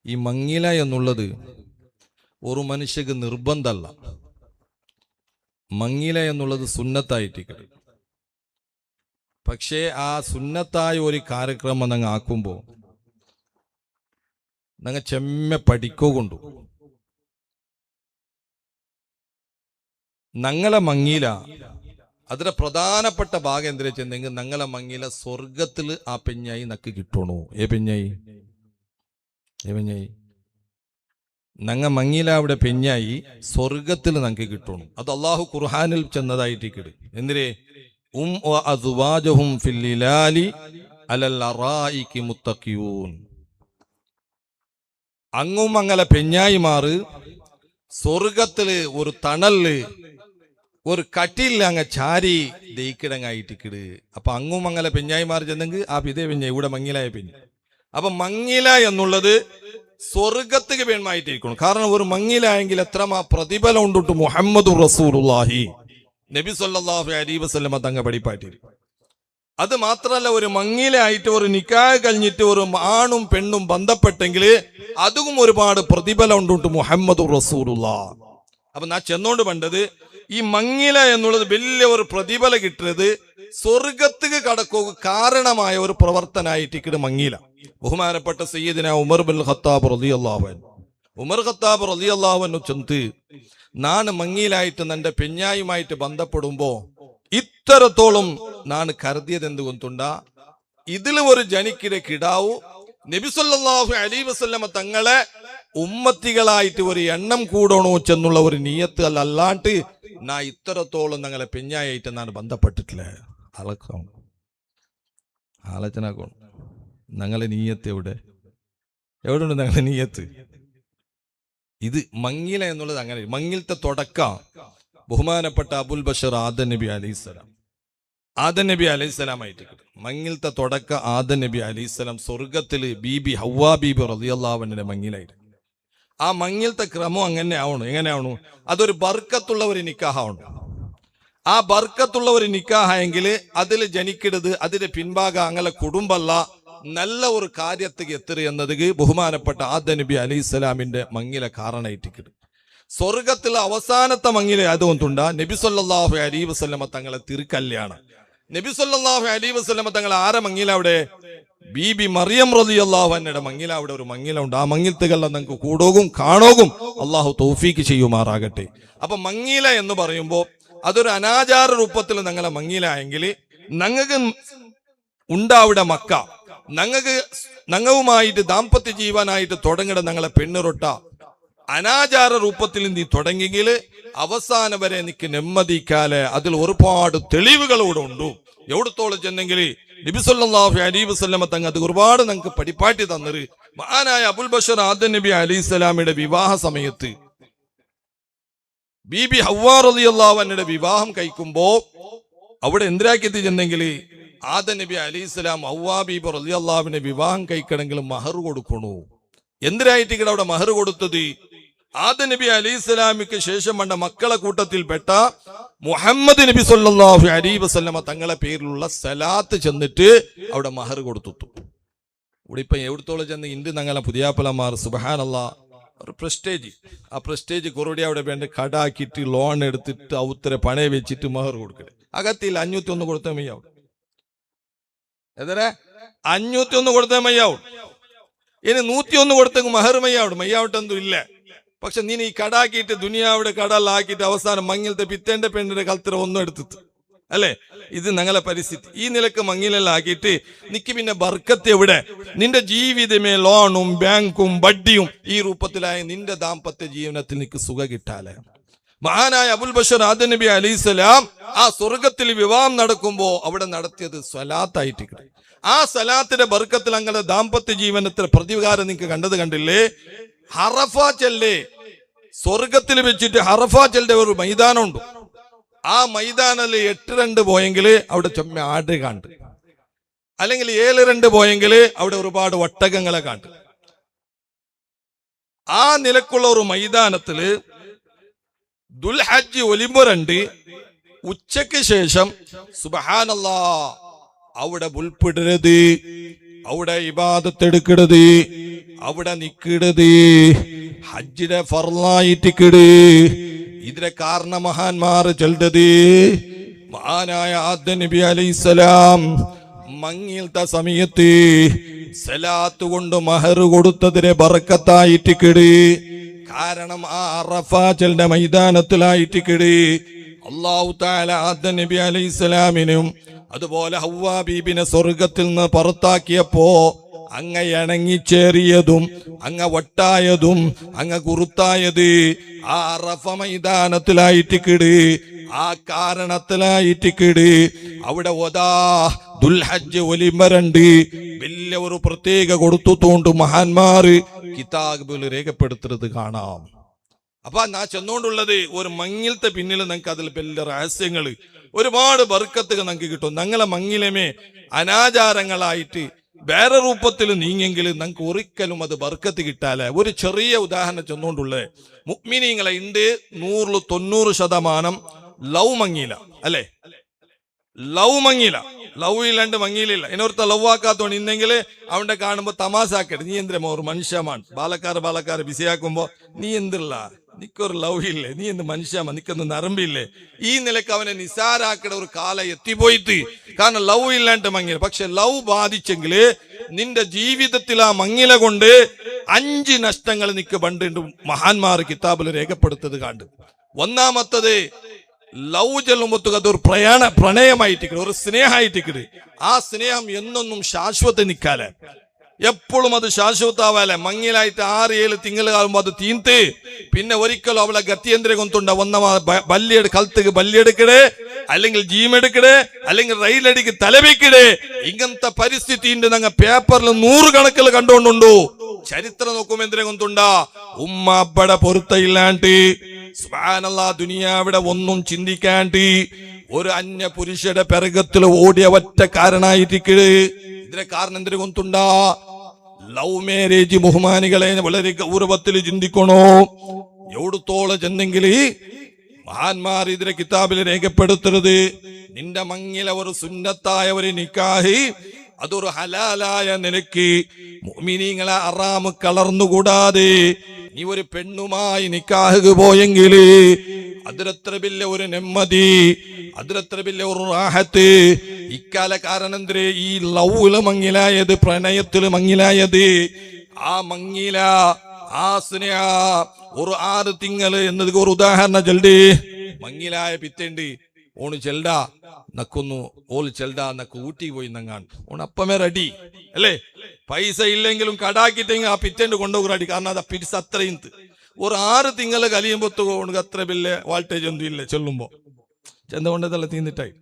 ഈ മങ്ങില എന്നുള്ളത് ഒരു മനുഷ്യക്ക് നിർബന്ധമല്ല. മങ്ങില എന്നുള്ളത് സുന്നത്തായിട്ടിരിക്കട്ടെ. പക്ഷേ ആ സുന്നത്തായ ഒരു കാര്യക്രമം നിങ്ങൾ ആക്കുമ്പോൾ നിങ്ങൾ ചെമ്മ പഠിക്കൊണ്ടു. ഞങ്ങളെ മങ്ങില അതിന്റെ പ്രധാനപ്പെട്ട ഭാഗം എന്താ വെച്ചെങ്കിൽ ഞങ്ങളെ മങ്ങില സ്വർഗത്തിൽ ആ പെഞ്ഞായി നക്ക് കിട്ടണു. പെഞ്ഞായി നങ്ങ മങ്ങില അവിടെ പെഞ്ഞായി സ്വർഗത്തിൽ നക്ക് കിട്ടണു. അത് അള്ളാഹു ഖുർആനിൽ ചെന്നതായിട്ടിക്കട്. എന്തിരേ അസ്വാജുഹും ഫിൽ ലിലാലി അലൽ അറായികി മുത്തഖിയൂൻ. അങ്ങും അങ്ങനെ പെഞ്ഞായിമാറ് സ്വർഗത്തില് ഒരു തണല് ഒരു കട്ടില്ല അങ്ങ് ചാരി ദയിക്കിടങ്ങായിട്ടിക്കട്. അപ്പൊ അങ്ങും അങ്ങനെ പെഞ്ഞായിമാർ ചെന്നെങ്കിൽ ആ പിതേ പെഞ്ഞ ഇവിടെ മങ്ങിലായ പെഞ്ഞ്. അപ്പൊ മങ്ങില എന്നുള്ളത് സ്വർഗത്തിക്ക് പെൺമായിട്ടിരിക്കണം. കാരണം ഒരു മങ്ങിലായെങ്കിൽ എത്ര പ്രതിഫലം ഉണ്ടിട്ട് മുഹമ്മദ് റസൂലുള്ളാഹി നബി സല്ലല്ലാഹു അലൈഹി വസല്ലമ തങ്ങ പഠിപ്പായിട്ടിരിക്കും. അത് മാത്രല്ല, ഒരു മങ്ങിലായിട്ട് ഒരു നിക്കാഹ് കഴിഞ്ഞിട്ട് ഒരു ആണും പെണ്ണും ബന്ധപ്പെട്ടെങ്കിൽ അതും ഒരുപാട് പ്രതിഫലം ഉണ്ടിട്ട് മുഹമ്മദ് റസൂലുള്ളാഹ്. അപ്പൊ ഞാൻ ചെന്നോണ്ട് പണ്ടത് ഈ മങ്ങില എന്നുള്ളത് വലിയ ഒരു പ്രതിഫലം കിട്ടുന്നത് സ്വർഗത്തിക്ക് കടക്കുക കാരണമായ ഒരു പ്രവർത്തനായിട്ട് മങ്ങില. ബഹുമാനപ്പെട്ട സയ്യിദന ഉമർ ബിൻ ഖത്താബ് റളിയല്ലാഹു അൻഹു, ഉമർ ഖത്താബ് റളിയല്ലാഹു അൻഹു ചെന്ന് നാണ് മങ്ങിലായിട്ട് നിന്റെ പെഞ്ഞായുമായിട്ട് ബന്ധപ്പെടുമ്പോ ഇത്തരത്തോളം നാണ് കരുതിയത് എന്തുകൊണ്ടുണ്ട, ഇതിൽ ഒരു ജനിക്കിടെ കിടാവു നബി സല്ലല്ലാഹു അലൈഹി വസല്ലമ തങ്ങളെ ഉമ്മത്തികളായിട്ട് ഒരു എണ്ണം കൂടണോ ചെന്നുള്ള ഒരു നിയത്ത് അല്ലാണ്ട് നാ ഇത്തരത്തോളം ഞങ്ങളെ പെഞ്ഞായിട്ട് നാണ് ബന്ധപ്പെട്ടിട്ടില്ല. ആലോചനാക്കണം. ഞങ്ങളെ നീയത്ത് എവിടെയുണ്ട് ഞങ്ങളെ നീയത്ത്? ഇത് മങ്ങില എന്നുള്ളത് അങ്ങനെ. മങ്ങിലത്തെ തുടക്കം ബഹുമാനപ്പെട്ട അബുൽ ബഷർ ആദം നബി അലൈഹിസ്സലാം ആയിട്ട് മങ്ങിലത്തെ തുടക്ക ആദം നബി അലൈഹിസ്സലാം സ്വർഗത്തില് ബീബി ഹവ്വാ ബീബി റളിയല്ലാഹു അൻഹയുടെ മങ്ങിലായിട്ട്. ആ മങ്ങിലത്തെ ക്രമം എങ്ങനെയാവണു? അതൊരു ബർക്കത്തുള്ള ഒരു നിക്കാഹാവണം. ആ ബർക്കത്തുള്ള ഒരു നിക്കാഹായെങ്കിൽ അതിൽ ജനിക്കരുത്, അതിന്റെ പിൻഭാഗം അങ്ങനെ കുടുംബല്ല, നല്ല ഒരു കാര്യത്തേക്ക് എത്തുക എന്നത് ബഹുമാനപ്പെട്ട ആദം നബി അലൈഹിസ്സലാമിന്റെ മങ്ങില കാരണമായിട്ടിക്കട്. സ്വർഗത്തിലെ അവസാനത്തെ മങ്ങില അതുകൊണ്ടുണ്ട നബി സല്ലല്ലാഹു അലൈഹി വസല്ലമ തങ്ങളെ തിരുക്കല്യാണം. നബി സല്ലല്ലാഹു അലൈഹി വസല്ലമ തങ്ങൾ ആരെ മങ്ങില അവിടെ? ബീബി മറിയം റളിയല്ലാഹു അൻഹയുടെ മങ്ങില അവിടെ ഒരു മങ്ങില ഉണ്ട്. ആ മങ്ങിലത്തുകളെല്ലാം നിങ്ങൾക്ക് കൂടോകും കാണോകും അള്ളാഹു തൗഫീക്ക് ചെയ്യുമാറാകട്ടെ. അപ്പൊ മങ്ങില എന്ന് പറയുമ്പോ അതൊരു അനാചാര രൂപത്തിൽ ഞങ്ങളെ മങ്ങിലായെങ്കിൽ ഞങ്ങൾക്ക് ഉണ്ടാവിടെ മക്ക, ഞങ്ങളുമായിട്ട് ദാമ്പത്യ ജീവനായിട്ട് തുടങ്ങിട ഞങ്ങളെ പെണ്ണുറൊട്ട അനാചാര രൂപത്തിൽ നീ തുടങ്ങിയെങ്കിൽ അവസാനം വരെ എനിക്ക് നെമ്മതിക്കാലെ അതിൽ ഒരുപാട് തെളിവുകളോടെ ഉണ്ട്. എവിടത്തോളം ചെന്നെങ്കിൽ നബി സല്ലല്ലാഹു അലൈഹി വസല്ലമ തങ്ങൾ അത് ഒരുപാട് ഞങ്ങൾക്ക് പഠിപ്പാട്ടി തന്നത്. മഹാനായ അബുൽ ബഷർ ആദം നബി അലൈഹിസ്സലാമിയുടെ വിവാഹ സമയത്ത് ബീബി ഹവ്വാ റളിയല്ലാഹു അൻഹയുടെ വിവാഹം കഴിക്കുമ്പോ അവിടെ എന്തിനാക്കി ചെന്നെങ്കിൽ ആദം നബി അലൈഹിസ്സലാം ഹവ്വാ ബീബി റളിയല്ലാഹുവിനെ വിവാഹം കഴിക്കണമെങ്കിൽ മഹർ കൊടുക്കണു. എന്തിനായിട്ട് ഇവിടെ അവിടെ മഹർ കൊടുത്തത്? ആദം നബി അലൈഹിസ്സലാമിക്ക് ശേഷം വന്ന മക്കളെ കൂട്ടത്തിൽപ്പെട്ട മുഹമ്മദ് നബി സല്ലല്ലാഹു അലൈഹി വസല്ലമ തങ്ങളെ പേരിലുള്ള സലാത്ത് ചെന്നിട്ട് അവിടെ മഹർ കൊടുത്തു. ഇവിടെ ഇപ്പൊ എവിടത്തോളം ചെന്ന് ഇന്ത്യ ഞങ്ങളെ പുതിയാപ്പലമാർ സുബ്ഹാനല്ലാഹ് ഒരു പ്രസ്റ്റേജ്, ആ പ്രസ്റ്റേജ് കുറേ അവിടെ വേണ്ട കടാക്കിയിട്ട് ലോൺ എടുത്തിട്ട് ഔത്തരെ പണയ വെച്ചിട്ട് മഹർ കൊടുക്കട്ടെ. അകത്തില്ല 501 കൊടുത്തേ മയ്യാവും. എതരെ 501 കൊടുത്തേ മയ്യാവും. ഇനി 101 കൊടുത്തെങ്കിൽ മഹർ മയ്യാവട്ടെന്തും ഇല്ല. പക്ഷെ നീ ഈ കടാക്കിയിട്ട് ദുനിയാവിടെ കടലാക്കിയിട്ട് അവസാനം മങ്ങിലത്തെ പിത്തേന്റെ പെണ്ണിന്റെ കൽത്തര ഒന്നും എടുത്തിട്ട് അല്ലേ? ഇത് ഞങ്ങളെ പരിസ്ഥിതി. ഈ നിലക്ക് മങ്ങിലെല്ലാം ആക്കിയിട്ട് നിക്ക് പിന്നെ ബർക്കത്ത് എവിടെ? നിന്റെ ജീവിതമേ ലോണും ബാങ്കും വട്ടിയും ഈ രൂപത്തിലായ നിന്റെ ദാമ്പത്യ ജീവനത്തിൽ നിനക്ക് സുഖ കിട്ടാലെ. മഹാനായ അബുൽ ബഷർ ആദം നബി അലൈഹിസ്സലാം ആ സ്വർഗത്തിൽ വിവാഹം നടക്കുമ്പോ അവിടെ നടത്തിയത് സ്വലാത്തായിട്ട്. ആ സ്വലാത്തിന്റെ ബർക്കത്തിൽ അങ്ങനെ ദാമ്പത്യ ജീവനത്തിൽ പ്രതികാരം നിങ്ങൾക്ക് കണ്ടില്ലേ? ഹറഫ ചെല്ലേ സ്വർഗത്തിൽ വെച്ചിട്ട് ഹറഫ ചെല്ലെ ഒരു മൈതാനമുണ്ട്. ആ മൈതാനിൽ 8-2 പോയെങ്കിൽ അവിടെ ചുമ്മ ആട് കാണ്ട്, അല്ലെങ്കിൽ 7-2 പോയെങ്കിൽ അവിടെ ഒരുപാട് ഒട്ടകങ്ങളെ കാണ്ട്. ആ നിലക്കുള്ള ഒരു മൈതാനത്തില് ദുൽഹജ്ജ് ഒലിമ്പ് 2 ഉച്ചയ്ക്ക് ശേഷം സുബ്ഹാനല്ലാഹ് അവിടെ ഉൾപ്പെടരുത്, അവിടെ ഇബാദത്തെടുക്കരുത്, അവിടെ നിക്കരുത്, ഹജ്ജിടെ ഫർളായിട്ടിക്കട്. ഇതിന്റെ കാരണ മഹാന്മാർ ചെല്ലത് മഹാനായ ആദം നബി അലൈഹിസ്സലാം മങ്ങിലത്തെ സമയത്ത് സലാത്ത് കൊണ്ട് മഹർ കൊടുത്തതിനെ ബറക്കത്തായിട്ടിക്കട്. കാരണം ആ അറഫ ചെല്ലുന്ന മൈതാനത്തിലായിട്ടിക്കട്. അല്ലാഹു തആല ആദം നബി അലൈഹിസ്സലാമിനും അതുപോലെ ഹവ്വാ ബീബിനെ സ്വർഗത്തിൽ നിന്ന് പുറത്താക്കിയപ്പോ അങ്ങ ഇണങ്ങിച്ചേറിയതും അങ്ങ വട്ടായതും അങ്ങ കുറുത്തായത് ആ അറഫ മൈതാനത്തിലായിട്ടിക്കട്. ആ കാരണത്തിലായിട്ടിക്കട്. അവിടെ ഒതാ ദുൽഹജ്ജ് ഒലിമരണ്ട് വലിയ ഒരു പ്രത്യേക കൊടുത്തുകൊണ്ട് മഹാന്മാര് കിതാബിൽ രേഖപ്പെടുത്തുന്നത് കാണാം. അപ്പൊ ഞാൻ ചെന്നുകൊണ്ടുള്ളത് ഒരു മങ്ങിലത്തെ പിന്നിൽ നിങ്ങൾക്ക് അതിൽ വലിയ രഹസ്യങ്ങള് ഒരുപാട് ബർക്കത്തുകൾ നമുക്ക് കിട്ടും. ഞങ്ങളെ മങ്ങിലമേ അനാചാരങ്ങളായിട്ട് വേറെ രൂപത്തിൽ നീങ്ങെങ്കിൽ നമുക്ക് ഒരിക്കലും അത് ബർക്കത്ത് കിട്ടാല. ഒരു ചെറിയ ഉദാഹരണം ചെന്നുകൊണ്ടുള്ളത് മുഅ്മിനീങ്ങളെ ഉണ്ട് 190% ലവ് മങ്ങില അല്ലെ, ലവ് മങ്ങില, ലവ് ഇല്ലാണ്ട് മങ്ങിയിലില്ല. ഇനോർത്ത ലവ് ആക്കാത്തോണ്ട് ഇന്നെങ്കിൽ അവന്റെ കാണുമ്പോ തമാസാക്കട്ടെ, നീ എന്തിനാ ഒരു മനുഷ്യമാണ് ബാലക്കാർ ബിസിയാക്കുമ്പോ നീ എന്തില്ല, നിക്കൊരു ലവ് ഇല്ലേ, നീ എന്ത് മനുഷ്യമാ, നിക്കൊന്ന് നരമ്പില്ലേ, ഈ നിലക്ക് അവനെ നിസാരാക്കട ഒരു കാലം എത്തിപ്പോയിട്ട്. കാരണം ലവ് ഇല്ലാണ്ട് മങ്ങില. പക്ഷെ ലവ് ബാധിച്ചെങ്കില് നിന്റെ ജീവിതത്തിൽ ആ മങ്ങില കൊണ്ട് 5 നഷ്ടങ്ങൾ നിക്ക് പണ്ട് മഹാന്മാർ കിതാബിൽ രേഖപ്പെടുത്തത് കണ്ട്. ഒന്നാമത്തത് ലവ് ചെല്ലുമ്പോ അതൊരു പ്രണയമായിട്ടിക്കട്, ഒരു സ്നേഹമായിട്ടിക്കട്. ആ സ്നേഹം എന്നൊന്നും ശാശ്വത നിക്കാല, എപ്പോഴും അത് ശാശ്വതാവാല. മങ്ങിലായിട്ട് 6-7 തിങ്കളാകുമ്പോ അത് തീന്ത് പിന്നെ ഒരിക്കലും അവളെ ഗത്യന്തര കൊണ്ടുണ്ട ഒന്ന കൽത്തുക്ക് ബല്യെടുക്കടേ, അല്ലെങ്കിൽ ജീമെടുക്കടേ, അല്ലെങ്കിൽ റെയിലടിക്ക് തലവെക്കടേ. ഇങ്ങനത്തെ പരിസ്ഥിതി ഞങ്ങൾ പേപ്പറിൽ 100 കണക്കിൽ കണ്ടുകൊണ്ടുണ്ടോ. ചരിത്രം നോക്കുമ്പോ എന്തിനെ കൊണ്ടുണ്ടാ ഉമ്മ അപ്പടെ പൊരുത്തയില്ലാണ്ട് സുബ്ഹാനല്ലാഹ് ദുനിയാവിടെ ഒന്നും ചിന്തിക്കാണ്ട് ഒരു അന്യ പുരുഷയുടെ പിറകത്തിൽ ഓടിയ ഒറ്റ കാരണായിരിക്കട്. ഇതിന്റെ കാരണം എന്തിനു കൊണ്ടുണ്ടാ ലവ് മാരേജ്. ബഹുമാനികളെ വളരെ ഗൗരവത്തിൽ ചിന്തിക്കണോ. എവിടത്തോളം ചെന്നെങ്കിൽ മഹാന്മാർ ഇതിന്റെ കിതാബിൽ രേഖപ്പെടുത്തരുത്. നിന്റെ മങ്ങില ഒരു സുന്നത്തായ ഒരു നിക്കാഹ് അതൊരു ഹലാലായ നിലക്ക് മുഅ്മിനീങ്ങളെ അറാമ് കളർന്നുകൂടാതെ നീ ഒരു പെണ്ണുമായി നിക്കാഹ് പോയെങ്കില് അതിരത്ര വലിയ ഒരു നെമ്മതി, അതിരത്ര വലിയ ഒരു റാഹത്ത്. ഇക്കാല കാരണന്തരേ ഈ ലൗല് മങ്ങിലായത്, പ്രണയത്തില് മങ്ങിലായത്. ആ മങ്ങില ആ സ്നേഹ ഒരു 6 തിങ്കള് എന്നത് ഒരു ഉദാഹരണം ചെല്ലി. മങ്ങിലായ പിത്തേണ്ടി ഓണ് ചെൽഡാ നക്കുന്നു, ഓല് ചെൽഡാ നക്ക് ഊട്ടി പോയി നങ്ങാൻ ഓണ് അപ്പമേ റെഡി അല്ലേ. പൈസ ഇല്ലെങ്കിലും കടാക്കിട്ടെങ്കിൽ ആ പിറ്റേണ്ട് കൊണ്ടുപോകും റെഡി. കാരണം അത് പിരിസ് അത്രയും ഒരു 6 തിങ്കള് കലിയുമ്പോ ഓണക്ക് അത്ര വലിയ വാൾട്ടേജ് ഒന്നും ഇല്ല. ചെല്ലുമ്പോ ചെന്നുകൊണ്ടതല്ല തീന്നിട്ടായി,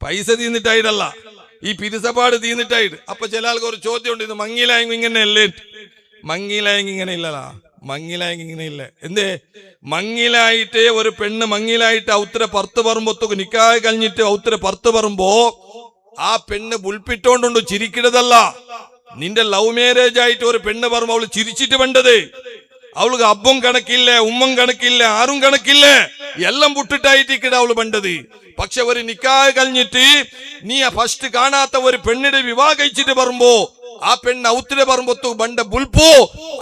പൈസ തീന്നിട്ടായിട്ടല്ല, ഈ പിരിസപ്പാട് തീന്നിട്ടായിട്ട്. അപ്പൊ ചില ആൾക്ക് ഒരു ചോദ്യം ഉണ്ട്, ഇത് മങ്ങിലായെങ്കിൽ ഇങ്ങനെ അല്ലേ? മങ്ങിലായെങ്കിൽ ഇങ്ങനെ ഇല്ലലാ, മങ്ങിലായെങ്കിൽ ഇങ്ങനെ ഇല്ല. എന്തേ മങ്ങിലായിട്ട് ഒരു പെണ്ണ് മങ്ങിലായിട്ട് ഔത്തര പുറത്ത് പറമ്പൊത്തൊക്കെ നിക്കാഹ് കഴിഞ്ഞിട്ട് ഔത്തര പുറത്ത് പറമ്പോ ആ പെണ്ണ് ബുൾപ്പിട്ടോണ്ടുണ്ട് ചിരിക്കണതല്ല. നിന്റെ ലവ് മാരേജ് ആയിട്ട് ഒരു പെണ്ണ് പറയുമ്പോ അവള് ചിരിച്ചിട്ട് വേണ്ടത്. അവൾക്ക് അബ്ബും കണക്കില്ല, ഉമ്മം കണക്കില്ല, ആരും കണക്കില്ല, എല്ലാം പുട്ടിട്ടായിട്ടിക്കട അവള് വേണ്ടത്. പക്ഷെ ഒരു നിക്കാഹ് കഴിഞ്ഞിട്ട് നീ ഫസ്റ്റ് കാണാത്ത ഒരു പെണ്ണിടെ വിവാഹം കഴിച്ചിട്ട് പറയുമ്പോ ആ പെണ്ണ് ഔത്തിരെ പറമ്പൊത്തു ബണ്ട ബുൽപ്പോ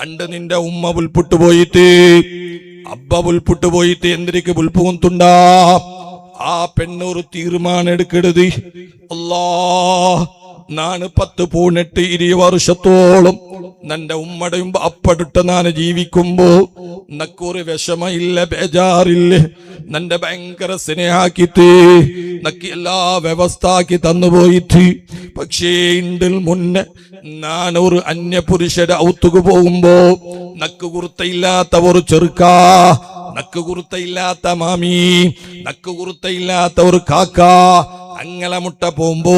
അണ്ട് നിന്റെ ഉമ്മ ബുൽപുട്ട് പോയിട്ട് അബ്ബ ബുൽപുട്ട് പോയിട്ട് എന്തിരിക്ക് ബുൽപ്പ് കൊണ്ടുണ്ടാ. ആ പെണ്ണ് ഒരു തീരുമാനം എടുക്കരുത്. അല്ലാ നാണ് 10 പൂണിട്ട് 20 വർഷത്തോളം നന്റെ ഉമ്മടയും അപ്പടിട്ട് നാന് ജീവിക്കുമ്പോ നക്കൊരു വിഷമയില്ല, ബേജാറില്ല. നന്റെ ഭയങ്കര സ്നേഹാക്കിട്ട് നക്ക് എല്ലാ വ്യവസ്ഥ ആക്കി തന്നുപോയിട്ട്. പക്ഷേ ഇണ്ടിൽ മുന്നേ നാനൊരു അന്യ പുരുഷയുടെ ഔത്തുക്ക് പോകുമ്പോ നക്ക് കുർത്തയില്ലാത്ത ഒരു ചെറുക്കാ, നക്ക് കുർത്തയില്ലാത്ത മാമി, നക്ക് കുർത്തയില്ലാത്ത ഒരു കാക്ക അങ്ങനെ മുട്ട പോകുമ്പോ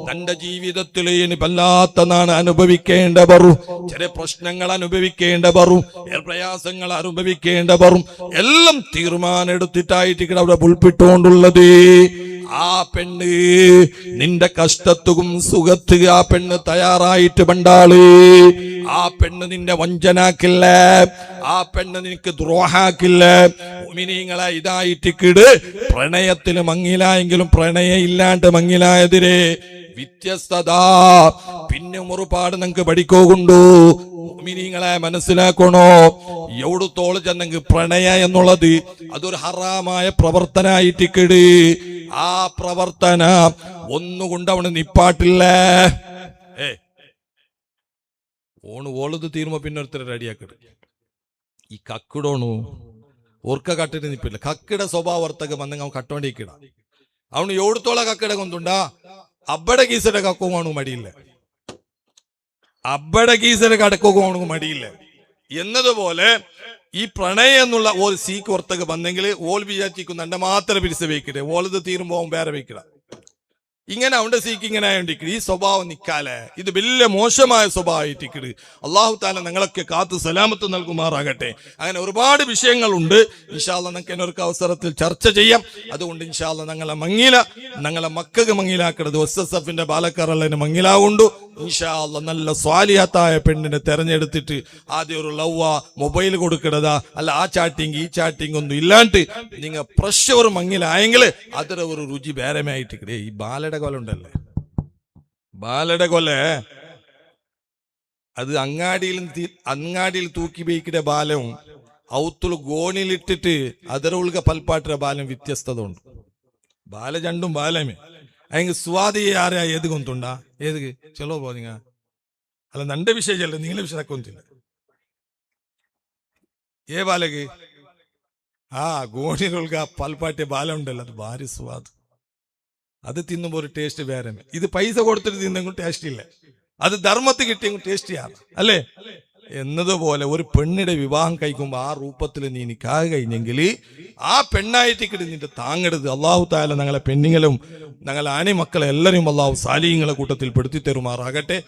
തന്റെ ജീവിതത്തിൽ ഇനി വല്ലാത്ത നാണ് അനുഭവിക്കേണ്ട വരും. ചില പ്രശ്നങ്ങൾ അനുഭവിക്കേണ്ട വരും, പ്രയാസങ്ങൾ അനുഭവിക്കേണ്ട വരും. എല്ലാം തീരുമാനം എടുത്തിട്ടായിട്ട് അവിടെ ഉൾപ്പെട്ടുകൊണ്ടുള്ളത്. ആ പെണ്ണ് നിന്റെ കഷ്ടത്തും സുഖത്ത് ആ പെണ്ണ് തയ്യാറായിട്ട് പണ്ടാള്. ആ പെണ്ണ് നിന്റെ വഞ്ചനാക്കില്ല, ആ പെണ്ണ് നിനക്ക് ദ്രോഹാക്കില്ല. മുഅ്മിനീങ്ങളെ ഇതായിട്ട് കിട് പ്രണയത്തിന് മങ്ങിലായെങ്കിലും പ്രണയം ഇല്ലാണ്ട് മങ്ങിലായതിരെ വ്യത്യസ്തത പിന്നെ ഒരുപാട് നിങ്ങൾക്ക് പഠിക്കോകുണ്ടു. മുഅ്മിനീങ്ങളെ മനസ്സിലാക്കണോ, എവിടുത്തോളം ചെന്നെങ്കിൽ പ്രണയ എന്നുള്ളത് അതൊരു ഹറാമായ പ്രവർത്തനായിട്ടിക്കട്. ആ പ്രവർത്തന ഒന്നുകൊണ്ട് അവന് നിപ്പാട്ടില്ല. ഓളത് തീരുമ്പോ പിന്നെ ഒരുത്തരെ റെഡിയാക്കിട്. ഈ കക്കിടോണു ഓർക്ക കട്ടിട്ട് നിപ്പില്ല. കക്കിടെ സ്വഭാവർത്തൊക്കെ വന്നെങ്കിൽ അവൻ കട്ടോണ്ടിക്കിട. അവന് എവിടുത്തോളം കക്കിടെ കൊണ്ടുണ്ടാ അബ്ബടെ കീസയുടെ കക്കോണു മടിയില്ല, അബ്ബടെ കീസയുടെ കടക്കോണു മടിയില്ല എന്നതുപോലെ ഈ പ്രണയം എന്നുള്ള ഒരു സീക്ക് പുറത്തൊക്കെ വന്നെങ്കിൽ ഓൾ വിചാരിക്കുന്ന എന്റെ മാത്രം പിരിച്ച് വെക്കട്ടെ, ഓളത് തീരുമ്പോ അവൻ വേറെ വെക്കട. ഇങ്ങനെ അവന്റെ സീക്ക് ഇങ്ങനെ ആയോണ്ടിക്കട്. ഈ സ്വഭാവം നിക്കാലെ ഇത് വലിയ മോശമായ സ്വഭാവമായിട്ടിക്കട്. അള്ളാഹു താല ഞങ്ങളൊക്കെ കാത്ത് സലാമത്ത് നൽകുമാറാകട്ടെ. അങ്ങനെ ഒരുപാട് വിഷയങ്ങളുണ്ട്. ഇൻഷാ അല്ലാഹ് നമുക്ക് എന്നൊരു അവസരത്തിൽ ചർച്ച ചെയ്യാം. അതുകൊണ്ട് ഇൻഷാ അല്ലാഹ് ഞങ്ങളെ മക്കൾക്ക് മങ്ങിലാക്കണത് SSFന്റെ പാലക്കാറുള്ളതിന് മങ്ങിലാവുണ്ടു. ഇൻഷാ അല്ലാഹ് നല്ല സ്വാലിഹത്തായ പെണ്ണിനെ തെരഞ്ഞെടുത്തിട്ട് ആദ്യം ഒരു ലവ്വ മൊബൈൽ കൊടുക്കണതാ, അല്ല ആ ചാറ്റിങ് ഈ ചാറ്റിങ് ഒന്നും ഇല്ലാണ്ട് നിങ്ങൾ പ്രഷർ മങ്ങിലായെങ്കിൽ അതിന് ഒരു രുചി വേറെയായിട്ടിക്കടേ. ഈ ബാലയുടെ കൊല ഉണ്ടല്ലേ, ബാലയുടെ കൊല അത് അങ്ങാടിയിൽ തൂക്കി ബൈക്കിന്റെ ബാലവും ഔത്തുള് ഗോണിലിട്ടിട്ട് അതിരുക പൽപ്പാട്ടിന്റെ ബാലം വ്യത്യസ്തത ഉണ്ട്. ബാല രണ്ടും ബാലമേ അയെങ്കിൽ സ്വാതി ആരാ ഏത് കൊണ്ടുണ്ടാ ഏത് ചെലോ പോ നിങ്ങ അല്ല നന്റെ വിഷയല്ലേ നിങ്ങളെ വിഷയം കൊണ്ടില്ല ഏ ബാലക്ക് ആ ഗോണിലുള്ള പൽപ്പാട്ടിയ ബാലം ഉണ്ടല്ലോ അത് ഭാരി സ്വാദ്. അത് തിന്നുമ്പോ ഒരു ടേസ്റ്റ് വേറെ. ഇത് പൈസ കൊടുത്തിട്ട് തിന്നെങ്കിൽ ടേസ്റ്റ് ഇല്ല, അത് ധർമ്മത്തിൽ കിട്ടിയെങ്കിൽ ടേസ്റ്റ് ചെയ്യാറ് അല്ലേ എന്നതുപോലെ ഒരു പെണ്ണിടെ വിവാഹം കഴിക്കുമ്പോ ആ രൂപത്തിൽ നീ നിക്കാഹ് കഴിഞ്ഞെങ്കിൽ ആ പെണ്ണായിട്ട് നിന്റെ താങ്ങരുത്. അള്ളാഹു താല ഞങ്ങളെ പെണ്ണുങ്ങളും ഞങ്ങളെ ആനി മക്കളെ എല്ലാവരും അള്ളാഹു സാലിഹ്യങ്ങളെ കൂട്ടത്തിൽ പെടുത്തി തരുമാറാകട്ടെ.